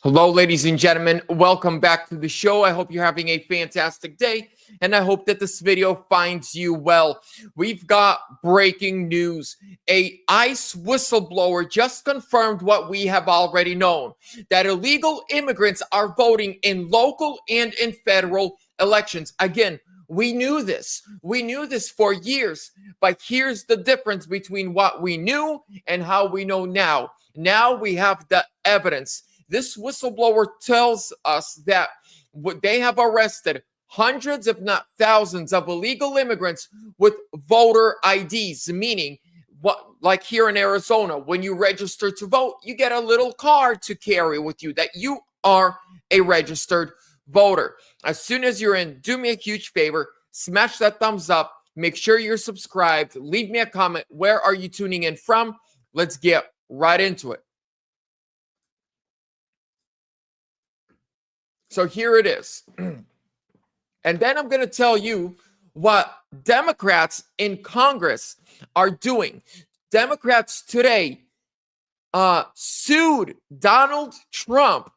Hello, ladies and gentlemen. Welcome back to the show. I hope you're having a fantastic day, and I hope that this video finds you well. We've got breaking news. A ICE whistleblower just confirmed what we have already known, that illegal immigrants are voting in local and in federal elections. Again, we knew this. We knew this for years, but here's the difference between what we knew and how we know now. Now we have the evidence. This whistleblower tells us that they have arrested hundreds, if not thousands, of illegal immigrants with voter IDs, meaning like here in Arizona, when you register to vote, you get a little card to carry with you that you are a registered voter. As soon as you're in, do me a huge favor, smash that thumbs up, make sure you're subscribed, leave me a comment. Where are you tuning in from? Let's get right into it. So here it is. And then I'm going to tell you what Democrats in Congress are doing. Democrats today sued Donald Trump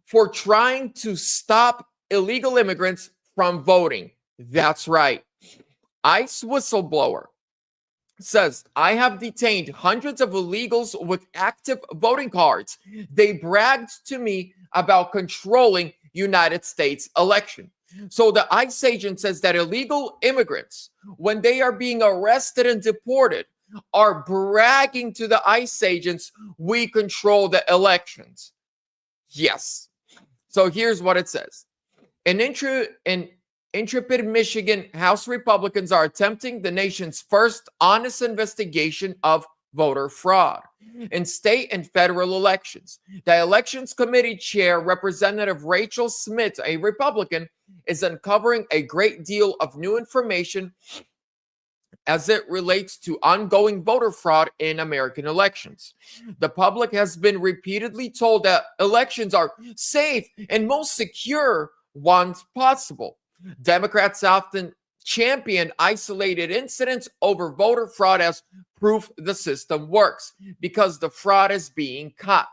for trying to stop illegal immigrants from voting. That's right. ICE whistleblower says, I have detained hundreds of illegals with active voting cards. They bragged to me about controlling United States election. So the ICE agent says that illegal immigrants, when they are being arrested and deported, are bragging to the ICE agents, we control the elections. Yes. So here's what it says. In intrepid Michigan House Republicans are attempting the nation's first honest investigation of voter fraud in state and federal elections. The Elections Committee Chair, Representative Rachel Smith, a Republican, is uncovering a great deal of new information as it relates to ongoing voter fraud in American elections. The public has been repeatedly told that elections are safe and most secure ones possible. Democrats often champion isolated incidents over voter fraud as proof the system works because the fraud is being caught.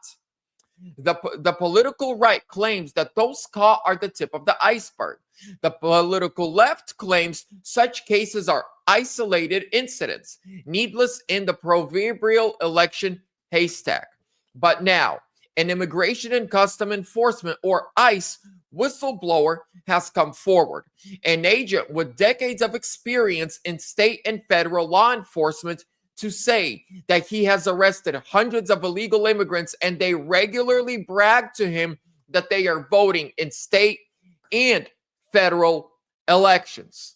The political right claims that those caught are the tip of the iceberg. The political left claims such cases are isolated incidents, needless in the proverbial election haystack. But now, an Immigration and Custom Enforcement, or ICE, whistleblower has come forward. An agent with decades of experience in state and federal law enforcement to say that he has arrested hundreds of illegal immigrants and they regularly brag to him that they are voting in state and federal elections.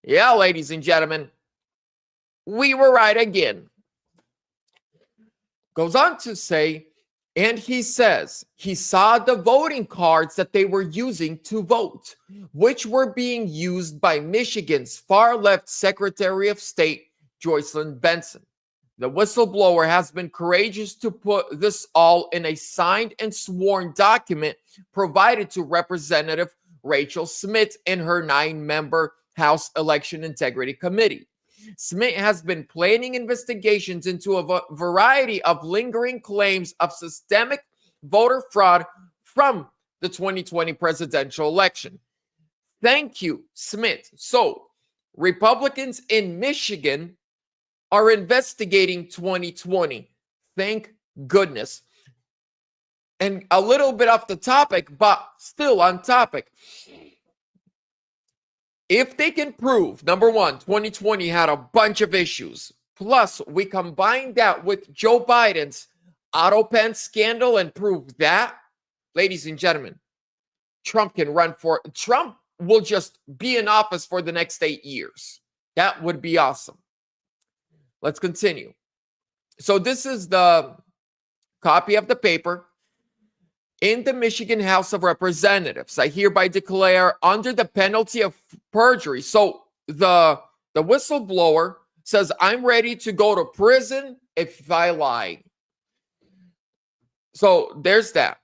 Yeah, ladies and gentlemen, we were right again. Goes on to say, and he says he saw the voting cards that they were using to vote, which were being used by Michigan's far-left Secretary of State, Joycelyn Benson. The whistleblower has been courageous to put this all in a signed and sworn document provided to Representative Rachel Smith in her 9-member House Election Integrity Committee. Smith has been planning investigations into a variety of lingering claims of systemic voter fraud from the 2020 presidential election. Thank you, Smith. So, Republicans in Michigan are investigating 2020. Thank goodness. And a little bit off the topic, but still on topic. If they can prove, number one, 2020 had a bunch of issues, plus we combine that with Joe Biden's auto pen scandal and prove that, ladies and gentlemen, Trump will just be in office for the next 8 years. That would be awesome. Let's continue. So this is the copy of the paper. In the Michigan House of Representatives, I hereby declare under the penalty of perjury. So the whistleblower says, I'm ready to go to prison if I lie. So there's that.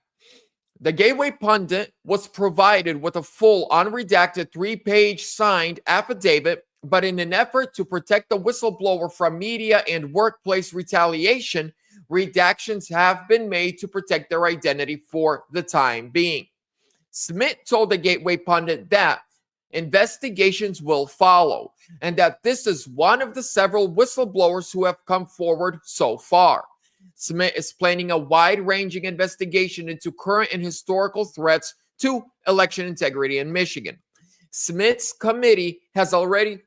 The Gateway Pundit was provided with a full unredacted 3-page signed affidavit, but in an effort to protect the whistleblower from media and workplace retaliation, redactions have been made to protect their identity for the time being. Smith told the Gateway pundit that investigations will follow and that this is one of the several whistleblowers who have come forward so far. Smith is planning a wide-ranging investigation into current and historical threats to election integrity in Michigan. Smith's committee has already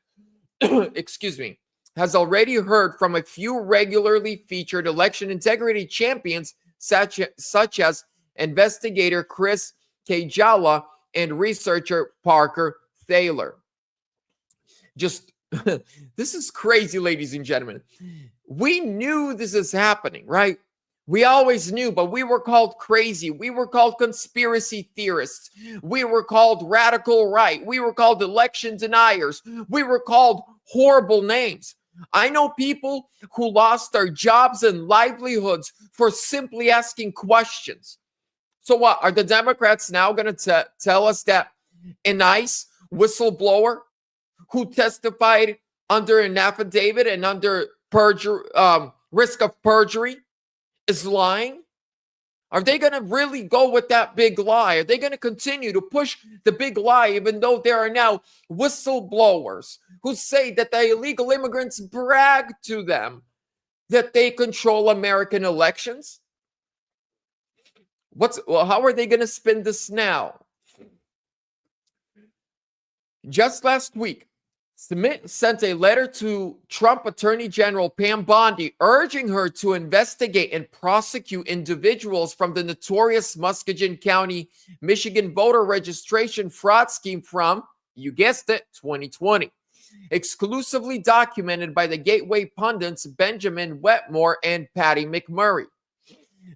has already heard from a few regularly featured election integrity champions such as investigator Chris Kajala and researcher Parker Thaler. Just this is crazy, ladies and gentlemen. We knew this is happening, right? We always knew, but we were called crazy. We were called conspiracy theorists. We were called radical right. We were called election deniers. We were called horrible names. I know people who lost their jobs and livelihoods for simply asking questions. So what? Are the Democrats now going to tell us that a nice whistleblower who testified under an affidavit and under risk of perjury is lying? Are they going to really go with that big lie? Are they going to continue to push the big lie, even though there are now whistleblowers who say that the illegal immigrants brag to them that they control American elections? How are they going to spin this now? Just last week, Smith sent a letter to Trump Attorney General Pam Bondi urging her to investigate and prosecute individuals from the notorious Muskegon County, Michigan voter registration fraud scheme from, you guessed it, 2020. Exclusively documented by the Gateway pundits Benjamin Wetmore and Patty McMurray.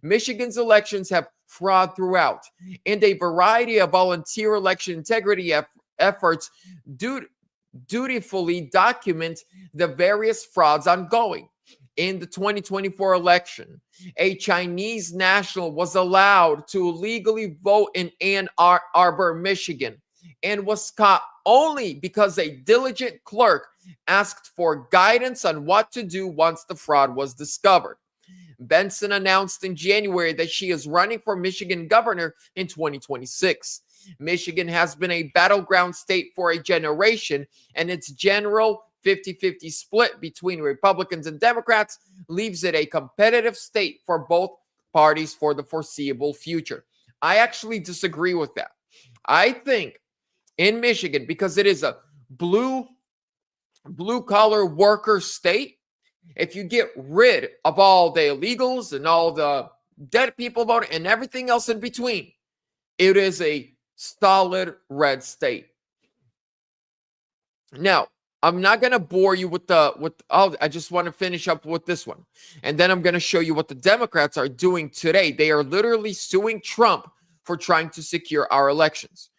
Michigan's elections have fraud throughout, and a variety of volunteer election integrity efforts dutifully document the various frauds ongoing. In the 2024 election, a Chinese national was allowed to legally vote in Ann Arbor, Michigan, and was caught only because a diligent clerk asked for guidance on what to do once the fraud was discovered. Benson announced in January that she is running for Michigan governor in 2026. Michigan has been a battleground state for a generation, and its general 50-50 split between Republicans and Democrats leaves it a competitive state for both parties for the foreseeable future. I actually disagree with that. I think in Michigan, because it is a blue-collar worker state, if you get rid of all the illegals and all the dead people voting and everything else in between, it is a solid red state. Now, I'm not going to bore you I just want to finish up with this one. And then I'm going to show you what the Democrats are doing today. They are literally suing Trump for trying to secure our elections.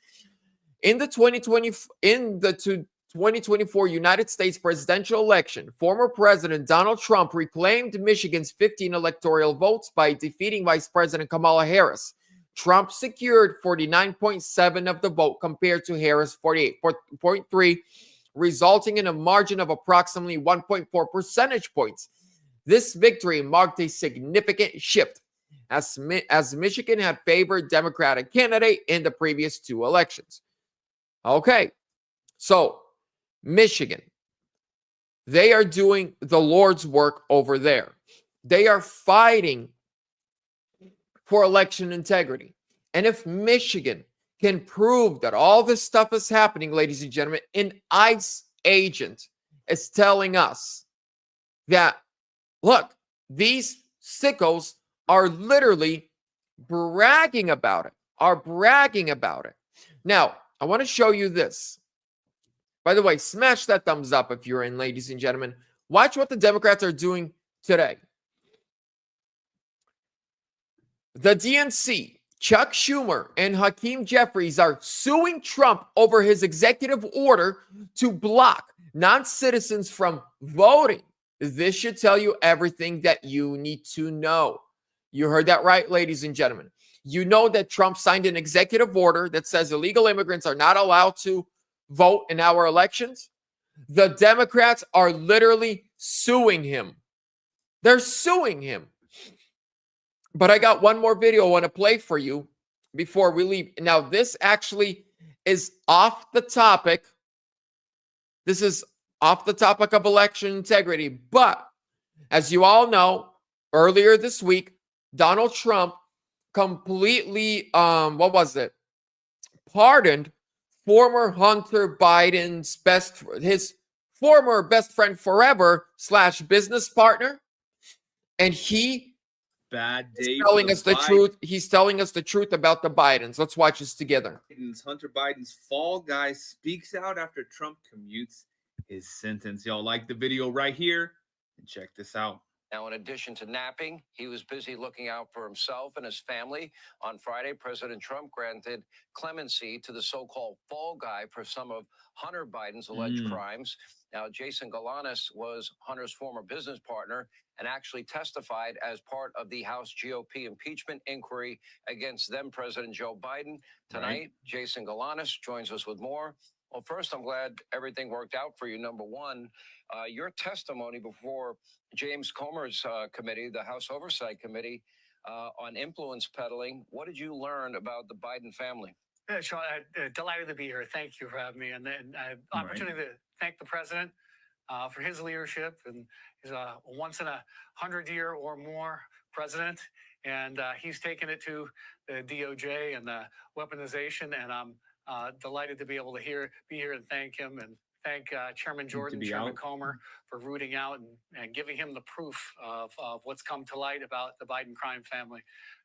In the 2024 United States presidential election, former President Donald Trump reclaimed Michigan's 15 electoral votes by defeating Vice President Kamala Harris. Trump secured 49.7% of the vote compared to Harris' 48.3%, resulting in a margin of approximately 1.4 percentage points. This victory marked a significant shift as Michigan had favored Democratic candidate in the previous two elections. Okay, so Michigan, they are doing the Lord's work over there. They are fighting for election integrity. And if Michigan can prove that all this stuff is happening, ladies and gentlemen, an ICE agent is telling us that, look, these sickos are literally bragging about it, Now, I want to show you this. By the way, smash that thumbs up if you're in, ladies and gentlemen. Watch what the Democrats are doing today. The DNC, Chuck Schumer, and Hakeem Jeffries are suing Trump over his executive order to block non-citizens from voting. This should tell you everything that you need to know. You heard that right, ladies and gentlemen. You know that Trump signed an executive order that says illegal immigrants are not allowed to vote in our elections. The Democrats are literally suing him. They're suing him. But I got one more video I want to play for you before we leave. Now, this actually is off the topic. This is off the topic of election integrity. But as you all know, earlier this week, Donald Trump completely, pardoned former Hunter Biden's his former best friend forever / business partner. And he Bad day telling us the truth. He's telling us the truth about the Bidens. Let's watch this together. Hunter Biden's fall guy speaks out after Trump commutes his sentence. Y'all like the video right here? And check this out. Now, in addition to napping, he was busy looking out for himself and his family. On Friday, President Trump granted clemency to the so-called fall guy for some of Hunter Biden's alleged crimes. Now, Jason Galanis was Hunter's former business partner and actually testified as part of the House GOP impeachment inquiry against then-President Joe Biden. Tonight, Jason Galanis joins us with more. Well, first, I'm glad everything worked out for you. Number one, your testimony before James Comer's committee, the House Oversight Committee, on influence peddling. What did you learn about the Biden family? Sean, delighted to be here. Thank you for having me. And opportunity to thank the president for his leadership. And he's a once in 100-year or more president. And he's taken it to the DOJ and the weaponization. And I'm delighted to be able to be here and thank him and thank Chairman Jordan, Chairman Comer for rooting out and giving him the proof of what's come to light about the Biden crime family.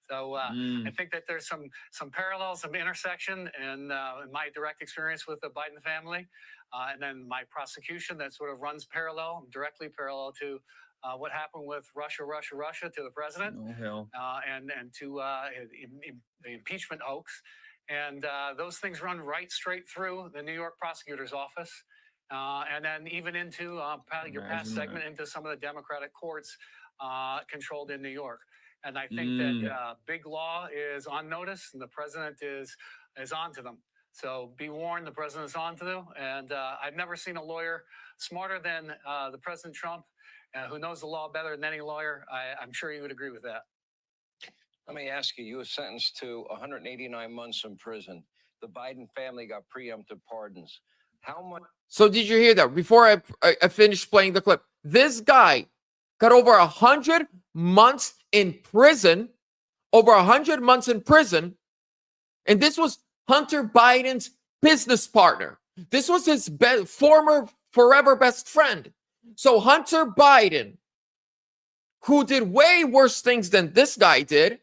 So I think that there's some parallels, some intersection in my direct experience with the Biden family, and then my prosecution that sort of runs directly parallel to what happened with Russia to the president, and to the impeachment hoax. And those things run right straight through the New York prosecutor's office. And then even into your past segment, into some of the Democratic courts controlled in New York. And I think that big law is on notice, and the president is on to them. So be warned, the president's on to them. And I've never seen a lawyer smarter than the President Trump, who knows the law better than any lawyer. I'm sure you would agree with that. Let me ask you, you were sentenced to 189 months in prison. The Biden family got preemptive pardons. How much? So did you hear that? Before I finished playing the clip, this guy got over 100 months in prison, and this was Hunter Biden's business partner. This was his former forever best friend. So Hunter Biden, who did way worse things than this guy did,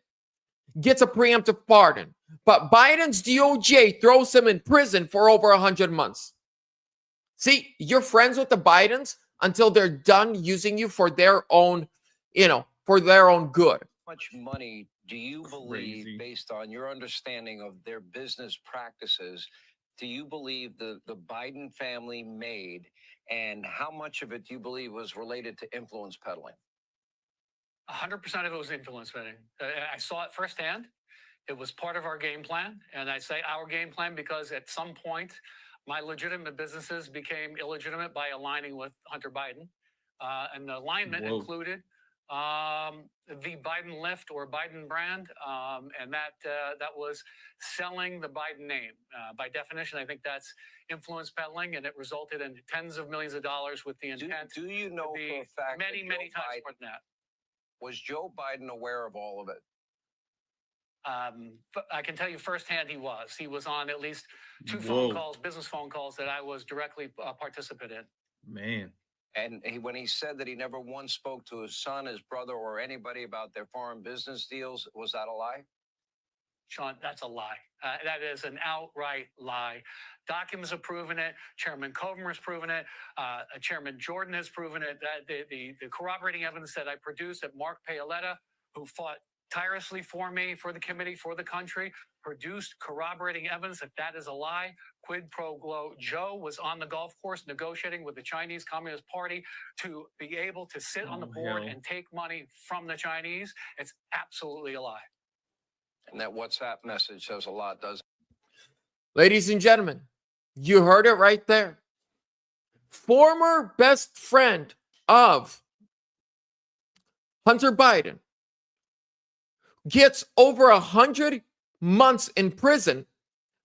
gets a preemptive pardon. But Biden's DOJ throws him in prison for over 100 months. See, you're friends with the Bidens until they're done using you for their own, for their own good. How much money do you believe, based on your understanding of their business practices, do you believe the Biden family made, and how much of it do you believe was related to influence peddling? 100% of it was influence peddling. I saw it firsthand. It was part of our game plan. And I say our game plan because at some point, my legitimate businesses became illegitimate by aligning with Hunter Biden. And the alignment included the Biden Lift or Biden brand, and that was selling the Biden name. By definition, I think that's influence peddling, and it resulted in tens of millions of dollars with the intent. Do you know for a fact many times more than that? Was Joe Biden aware of all of it? I can tell you firsthand he was. He was on at least two phone calls, business phone calls, that I was directly a participant in. Man. And when he said that he never once spoke to his son, his brother, or anybody about their foreign business deals, was that a lie? Sean, that's a lie. That is an outright lie. Documents have proven it. Chairman Comer has proven it. Chairman Jordan has proven it. That the corroborating evidence that I produced, that Mark Paoletta, who fought tirelessly for me, for the committee, for the country, produced corroborating evidence that is a lie. Quid pro quo. Joe was on the golf course negotiating with the Chinese Communist Party to be able to sit on the board and take money from the Chinese. It's absolutely a lie. And that WhatsApp message says a lot, doesn't it? Ladies and gentlemen, you heard it right there. Former best friend of Hunter Biden gets over 100 months in prison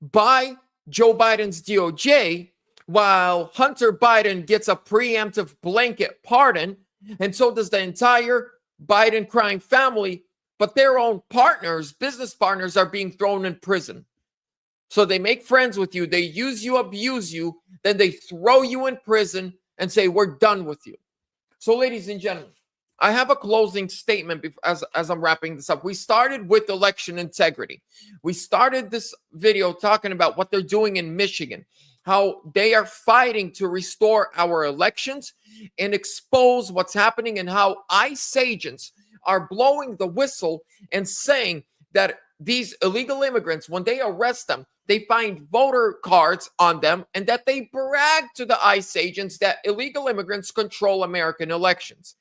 by Joe Biden's DOJ, while Hunter Biden gets a preemptive blanket pardon, and so does the entire Biden crime family, but their own partners, business partners, are being thrown in prison. So they make friends with you, they use you, abuse you, then they throw you in prison and say, we're done with you. So, ladies and gentlemen, I have a closing statement as I'm wrapping this up. We started with election integrity. We started this video talking about what they're doing in Michigan, how they are fighting to restore our elections and expose what's happening, and how ICE agents are blowing the whistle and saying that these illegal immigrants, when they arrest them, they find voter cards on them, and that they brag to the ICE agents that illegal immigrants control American elections.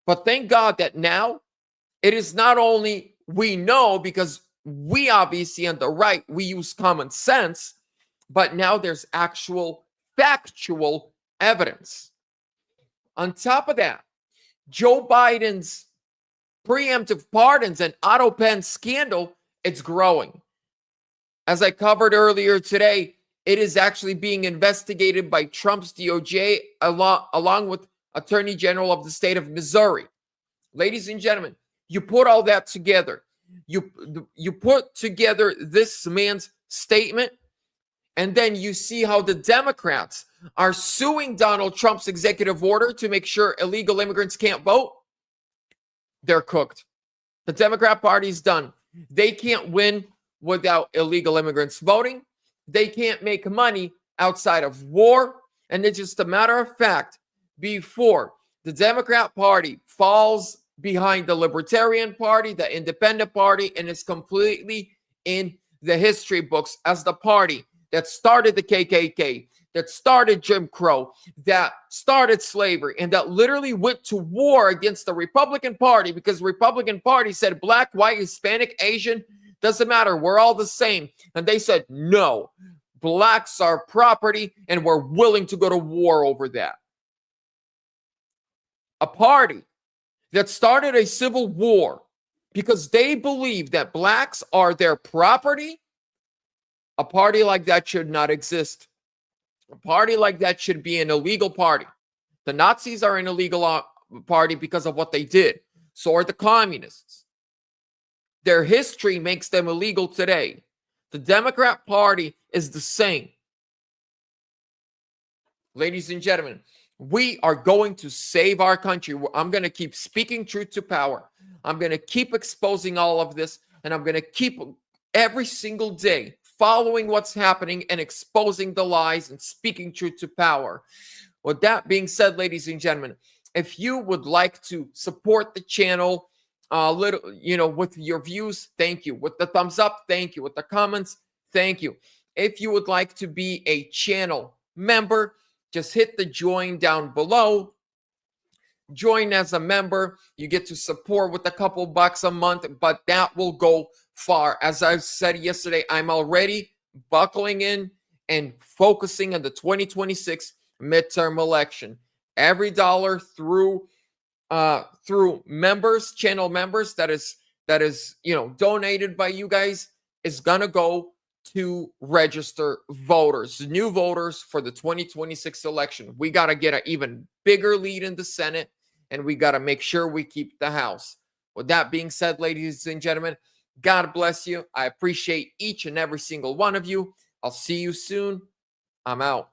But thank God that now it is not only we know, because we obviously on the right, we use common sense, but now there's actual factual evidence. On top of that, Joe Biden's preemptive pardons and auto pen scandal, it's growing. As I covered earlier today, it is actually being investigated by Trump's DOJ along with Attorney General of the state of Missouri. Ladies and gentlemen, you put all that together. You put together this man's statement, and then you see how the Democrats are suing Donald Trump's executive order to make sure illegal immigrants can't vote. They're cooked. The Democrat Party's done. They can't win without illegal immigrants voting. They can't make money outside of war. And it's just a matter of fact, before the Democrat Party falls behind the Libertarian Party, the Independent Party, and is completely in the history books as the party that started the KKK, that started Jim Crow, that started slavery, and that literally went to war against the Republican Party, because the Republican Party said black, white, Hispanic, Asian, doesn't matter, we're all the same. And they said, no, blacks are property, and we're willing to go to war over that. A party that started a civil war because they believe that blacks are their property, a party like that should not exist. A party like that should be an illegal party. The Nazis are an illegal party because of what they did. So are the communists. Their history makes them illegal today. The Democrat Party is the same. Ladies and gentlemen, we are going to save our country. I'm going to keep speaking truth to power. I'm going to keep exposing all of this, and I'm going to keep every single day following what's happening and exposing the lies and speaking truth to power. With that being said, ladies and gentlemen, if you would like to support the channel, with your views, thank you. With the thumbs up, thank you. With the comments, thank you. If you would like to be a channel member, just hit the join down below. Join as a member. You get to support with a couple bucks a month, but that will go far. As I said yesterday, I'm already buckling in and focusing on the 2026 midterm election. Every dollar through members, channel members that is donated by you guys is gonna go to register voters, new voters for the 2026 election. We got to get an even bigger lead in the Senate, and we got to make sure we keep the House. With that being said, ladies and gentlemen, God bless you. I appreciate each and every single one of you. I'll see you soon. I'm out.